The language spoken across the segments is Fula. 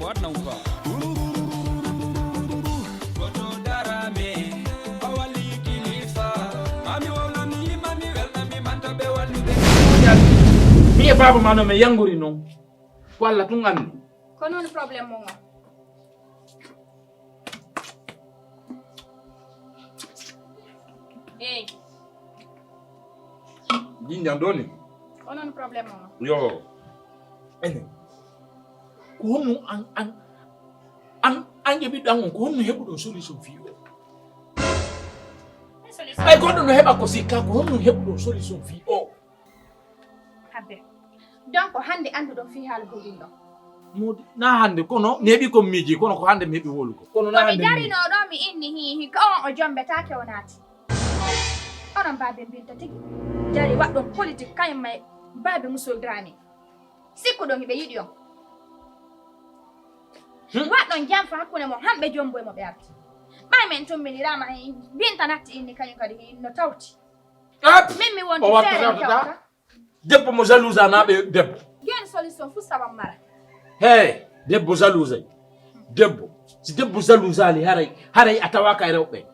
mo watna umpa goto darame awali kilifa ami wala mi mami welna mi manta be wallude mi e baba mano me yanguri non walla tun andi ko non problème mo nga jinja doni ko non problème mo nga yo ene ko honno an jebi dangon ko honno hebudo solution fi o ay goddo no heba ko sikka ko honno hebudo solution fi o habbe donc hande andu do fi hal gollindo modi na hande kono nebi ko miji kono ko hande mebi wolugo kono na hande mi no do mi inni hi ko o jombe take onati onon babe binta tigi jari waddo politique kay may babe musul drani sikko do hibe yidi on waddo jam fa hakune mo hambe jombo e mo be arti bay men tombini rama binta natti inni kany kadi no tawti mimmi won fere debbo mo jalouse anabe debbo gen solution fu sabam mara hey debbo jalouse debbo si debbo jalouse ali haray atawaka e rewbe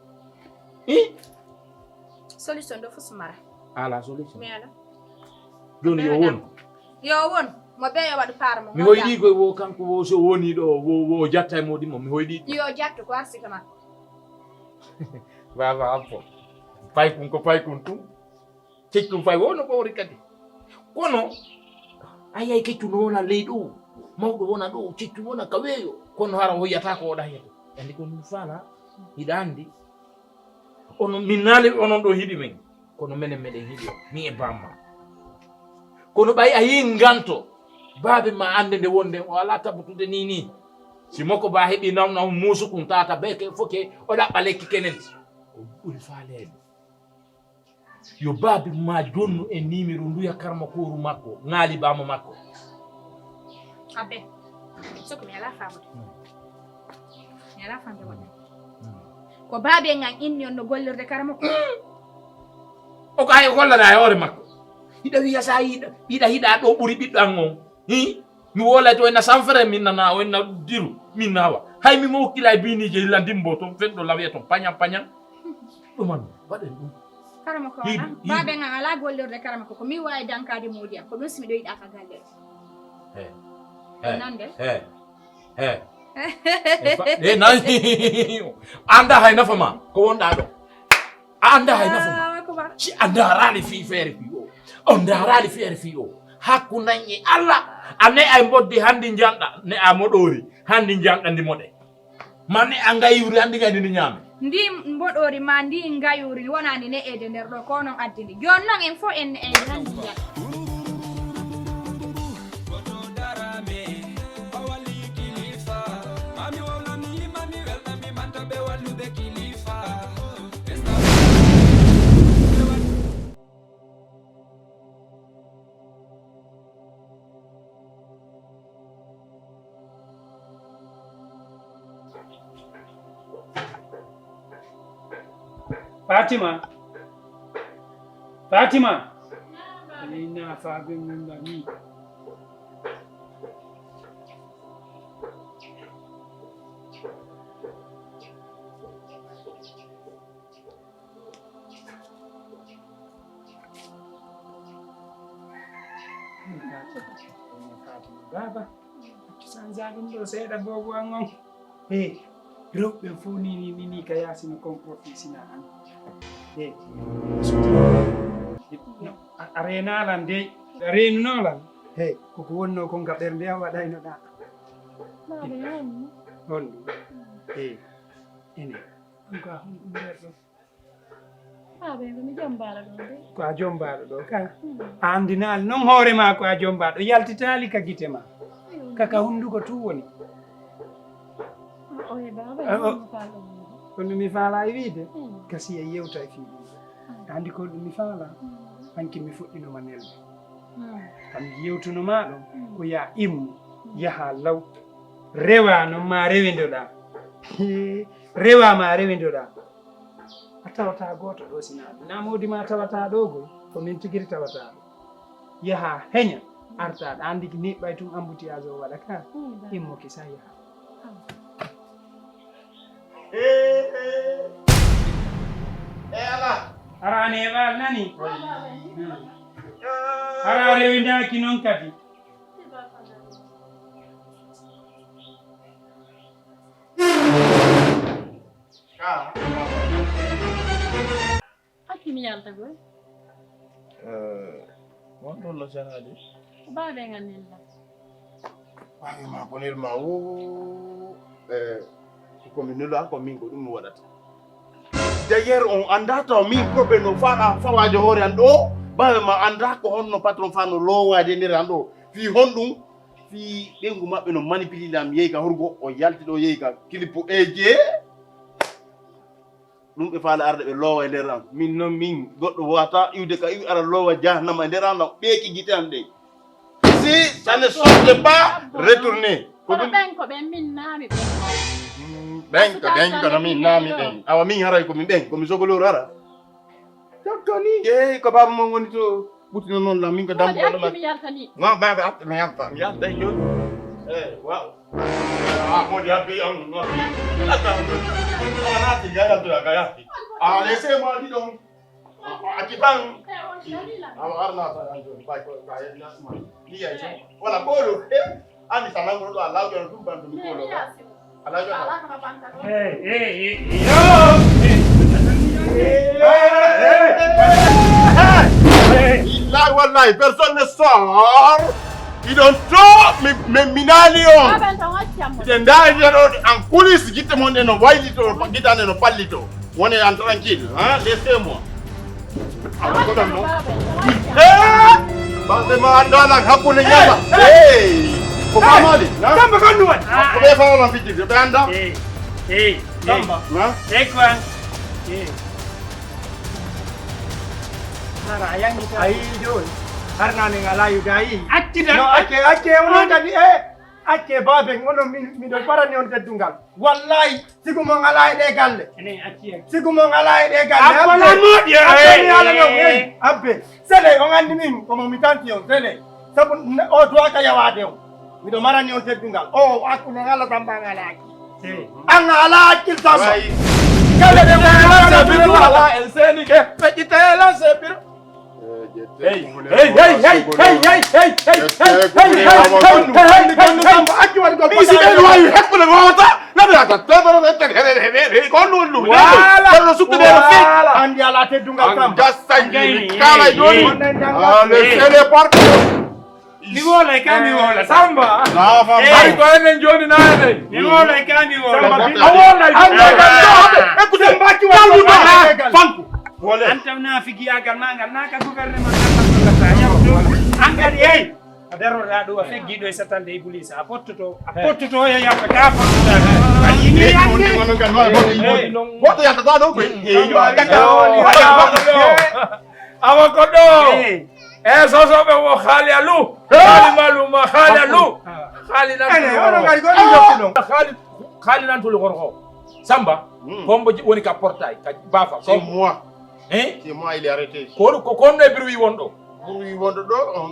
solution do fu sumara ala solution mela joni yo won mo be yo wadu parmo mi hoydi ko wo kanko wo so woni do wo jatta e modi mo mi hoydi yo jatto ko arsika ma baba appo pay kun tu cectum fay wono ko rikati kono ayay keccu nona leydo mawdo wona do ceccu wona kaweyo kono hara hoyata ko da heto andi ko dum fala hidandi ono minale onon do hidi men kono menen meden hidi mi e bamma kono bay ayi nganto babe ma ande de wonde o ala tabutude ni si moko ba hebi nam musu kun tata beke foke o da baleki kenen o buri faale yo babe ma jonnu e nimiro nduya karma koru makko ngali bama makko abe soko mi ala famu mi ala famu wonde ko babe ngan inni on no gollirde karma ko o ko ay gollana e hore makko hida wiya sa hida do buri biddo an on mi wola to na sanfere min nana o na diru min nawa hay mi mo kila bini je landimbo to feddo lawe to panya do man waden dum karama ko na babe ngan ala gollirde karama ko mi way dankade modi ko dum simi do yida ka galle nande anda hay nafama ko wonda do anda hay nafama ci anda rali fi fere fi o onda rali fere fi o hakku nanyi alla ane ay mboddi handi janda ne amodori handi janda ndi mode mane angayuri handi ngadi ni nyame ndi mbodori ma ndi ngayuri wonani ne ede nder do ko non addini jonnon en fo en handi janda Fatima ina fabin ngani baba sanza ndo seda bobo angon rewɓe fof ni ka yasino comportisina an a reenalan dey a reenunolan koko wonno ko gaɓere nde a waɗaynoɗa honɗum ene ko a honɗum nder ɗo ko a jombaɗo ɗo ka a andinali noon hoore ma ko a jombaɗo yaltitali ka gite ma kaka hunduko tu woni kono mi faala e wiide kasi e yewta e fiiɗum andi ko ɗum mi faala hanki mi fuɗɗinoma nelɓe kam yewtunoma ɗon ko ya immu yaha law rewa noon ma rewindoɗa rewa ma rewindoɗa a tawata goto ɗo sinaɗo namodi ma tawata ɗo goy ko min tigiri tawata ɗo yaha heña artaɗo andi ko niɓɓay tum embouteillage o waɗa ka immoke sa yaha arani e ɓal nani ara rewidaki noon kadi Hakimi yalta goy. Won ɗon no janade. Baaɓe ngannilla. Baaɓe ma bonirma o komi nula ko min ko ɗum mi waɗata. D'ailleurs on anda taw min proɓe no faɗa fawaade hoore an ɗo baaɓe ma anda ko honno patron fa no lowaade nder an ɗo fi honɗum fi ɗengu maɓɓe no manipulila mi yehi ka horgo o yalti ɗo yehi ka kilipo eje ɗum ɓe faala arde ɓe loowa e nder an min noon min goɗɗo wata iwde ka iwi ara loowa jahannama e nder an no ɓeeki gite an ɗe si ça ne sorte pas retourner ko Kono ɗum ɓen ko ɓen min naami ɓen ko no min naami ɓen awa min haray komi ɓen komi sogoloro ara jottoni e ko baba mon woni to ɓuttino noon la min ko dambo ɗo Hakimi yalta ni. non baba atte mi yalta joni waw modi habbi on naati gayaltoya ka yahti laissez moi ɗi ɗon acci tan awa arnata an joni bay ko nasma ɗiyay so voilà ɓoolo andi sa nangono ɗo a lawƴono ɗum banto mi ɓoolo a lawƴono billahi wallahi personne ne sort iɗon to mi naali on Baaɓen tan waccammo. ɓe ndaaride ɗo en coulisse gitte mon ɗe no waylito guitande no pallito woni en tranquille laissez moi awa koɗon noon ɓaɓe ma andanak hakkude ñalla ko famali Samba kon ɗum waɗi ko ɓe fawalan fijjirde ɓe anda Samba ko an ara yangita ayi joni har nane ngala yude ayi accida no acce onon kadi acce baben onon miɗon parani on teddungal wallahi sigu mo ngala e ɗe galle sigu mo ngala e ɗe galle abbola moƴƴi ala no abbe sele on andi min komo mi tanti on sele sabu o duwaka yawade on miɗo marani on teddungal o hakkude ngala tamba ngalaki an ala hakkil tamba galle ɗe Ala el senike feƴƴitela sepiro. Hey. isi ɓen wawi hekkude wawata naɓirata kon ɗum ɗum ɗo sukkudeɗo fi andi ala teddungal kam gassaji kalay ɗoni laissez les portes mi wolay ka mi wola Samba Ay ko enen joni naane. mi wolay ka mi wola A wolay. écoutez mbacci fanku antam na figiyagal magal naka gouvernement an kadi hey a daroɗa ɗo a feggiɗo e satande e police a pottoto e yamɓe ka goto yaltata ɗo koy Awa ko ɗo. Sosoɓe wo haali alu. Haali maluma haali alu. Haali nan tuli gorko. Samba. Kombo woni ka portail ka bafa. c'est moi Hein? c'est moi il est arrêté Ko konno e birwi wonɗo. ɓuri wonɗo ɗo on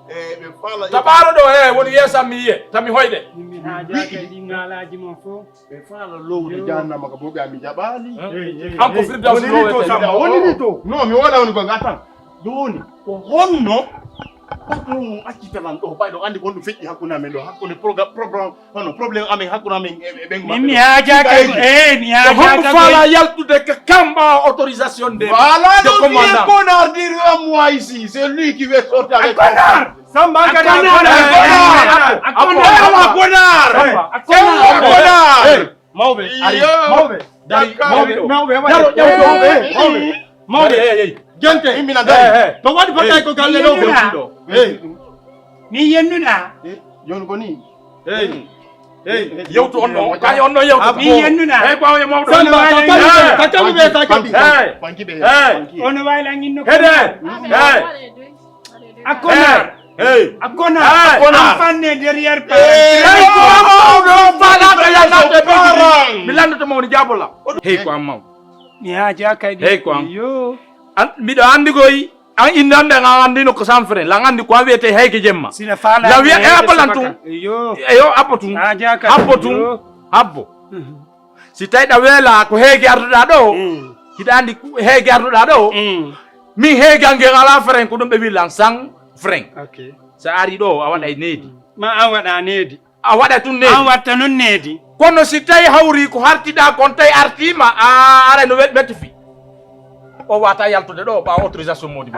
ɓe faala Tabaro ɗo woni yesa mi yiye tami hoyde. min hajake ɗi ngalaji mon fof ɓe faala lowde jahannama ka bo ɓe ami jaɓali Anko Firdaus wonini to non mi waɗa woni ko gatan joni ko honno patron mum accitalan ɗo ɓayɗo andi gonɗum feƴƴi hakkude amen ɗo hakkude programme hono probléme amen hakkude amen e ɓen mi hajaka mi Honko fala yaltude ka kamba autorisation de voilà de donc il est commandant. Connard dire à moi ici c'est lui qui veut sortir avec Samba Connard Mawɓe ari mawɓe gente immina dari to waɗi fotay ko galle ɗo gonɗo mi yennuɗa joni ko ni yewtu on ɗo kañum on ɗo yewtu mi yennuɗa ko awe mawɗo takkalu ɓe takadi fanki ɓe ono waylanginno hede a kona fanne derrière mi landoto mawni jabola hey ko am maw mi haja kadi Hey, ko am. yo miɗo andi koy an indande ngandino ko sanfre la ngandi ko wiete hayke jemma sina fala la wiete abalantu yo apotu ajaka apotu habbo si tayda wela ko heege arduda do hida andi heege arduda do mi heege ange ngala fren ko dum be wilan sang fren okay sa ari do a wada needi ma a wada needi a wada tun needi a watta non needi kono si tay hawri ko hartida kon tay artima a ara no metti fi o wata yaltude do ba autorisation modi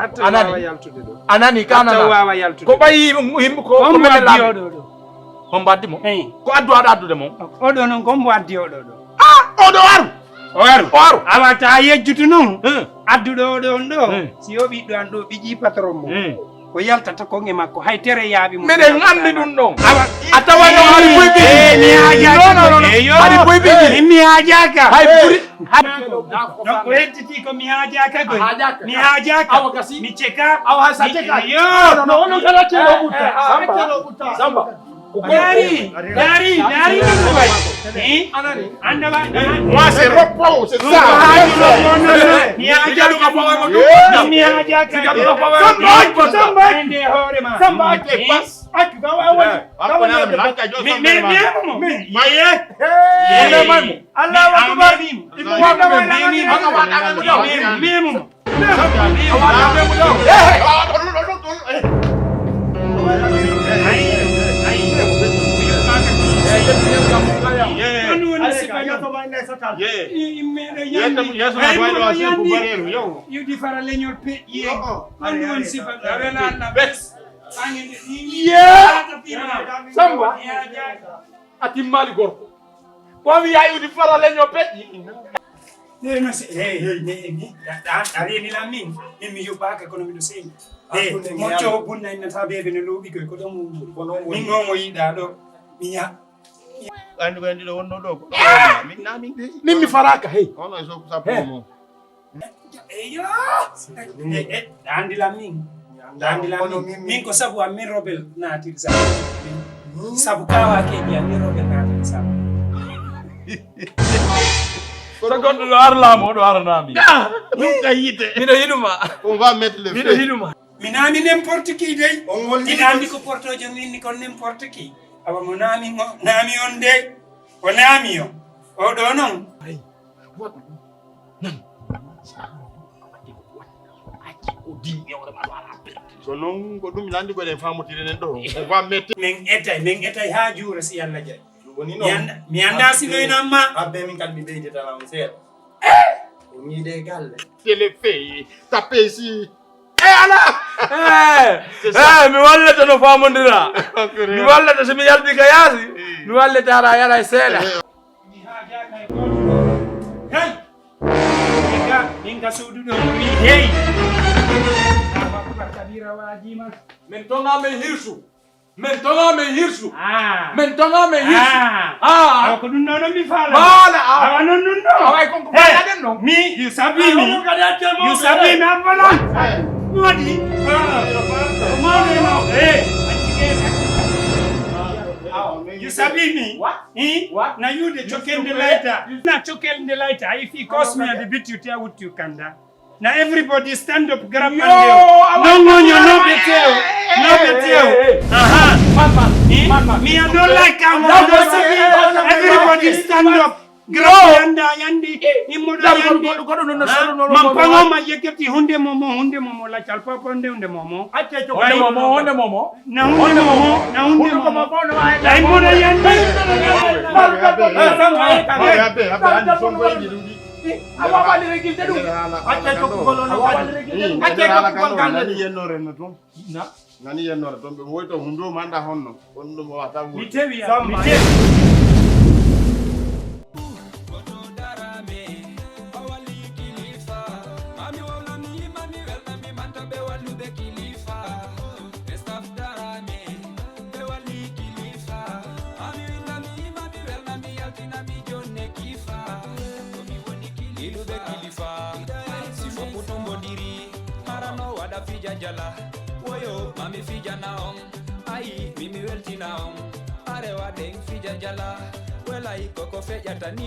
anani kana wawa yaltude ko bayi himbe ko mel do on baddi mo ko addu addude mo o do non ko waddi o do o do waru awata yejjutu non addudo do si o bi do an do biji patron mo ko yaltata ko nge makko hay tere yaabi mo meden ngandi dun don atawa no ari boybi mi haja no ari boybi mi haja ka hay buri no ko hettiti ko mi haja ka go mi haja ka mi cheka awa sa cheka yo no kala chelo buta samba dari ko bay anani anda ba Moi, c'est repos, c'est ça. mi haja ka mi haja ka samba ende hore ma Samba ke pas. Allahu akbar you different leñol pe ye on won sifa wala na bes samba ati mali gorko ko mi yayu di farale ño peji no se ni ari ni la min mi yo baka ko no mi do sey mo to bunna na tabe be no lobi ko do mo mi ngomo yida do mi ya Andi ko andi do wonno do ko min na min de min mi faraka hey ono so sa promo eyo andi la min min ko sabu am min robel naati sabu kawa ke biya min robel naati sabu ko gondo do arla mo do arnami min kayite mi do hinuma on va mettre le mi do hinuma minami n'importe qui dey inandi ko portojo min ko n'importe qui awa mo nami on de o nami o do non ay wat nan o di e o ma wala so non ko dum landi ko den famotire nen do on va mettre men etay ha juura si yalla jay woni non mi anda si noyna ma abbe min kalbi beide tala on ser o mi de galle télé fait taper ici mi wallata no famondira mi wallata so mi yalbi ka yaasi mi wallata ara yala e seeɗa hey ninga suuduɗo mi hey kabira wajima min tonga men hirsu men ko ɗum nono mi faala wala awa non ɗum ɗo away konko faɗaɗen noon mi you sabi mi ambalan wadi you sabi me what now you the choken the lighter na choken the lighter if you cost me at the bit you tell what you can da now everybody stand up grab and no beteo me I don't like everybody stand up grab yandi imodo yandi mampango ma yeketi hunde momo la chalpa ponde hunde momo acce to hunde momo na hunde momo la imodo yandi awa wali regilde dum acce to ko lono acce to ko nani yennore no ton nani yennore ton be woyto hundo manda honno on dum wata mi tewi jala woyo mami fija naom ai mimi welti naom arewa deng fija jala wela ikoko feja tani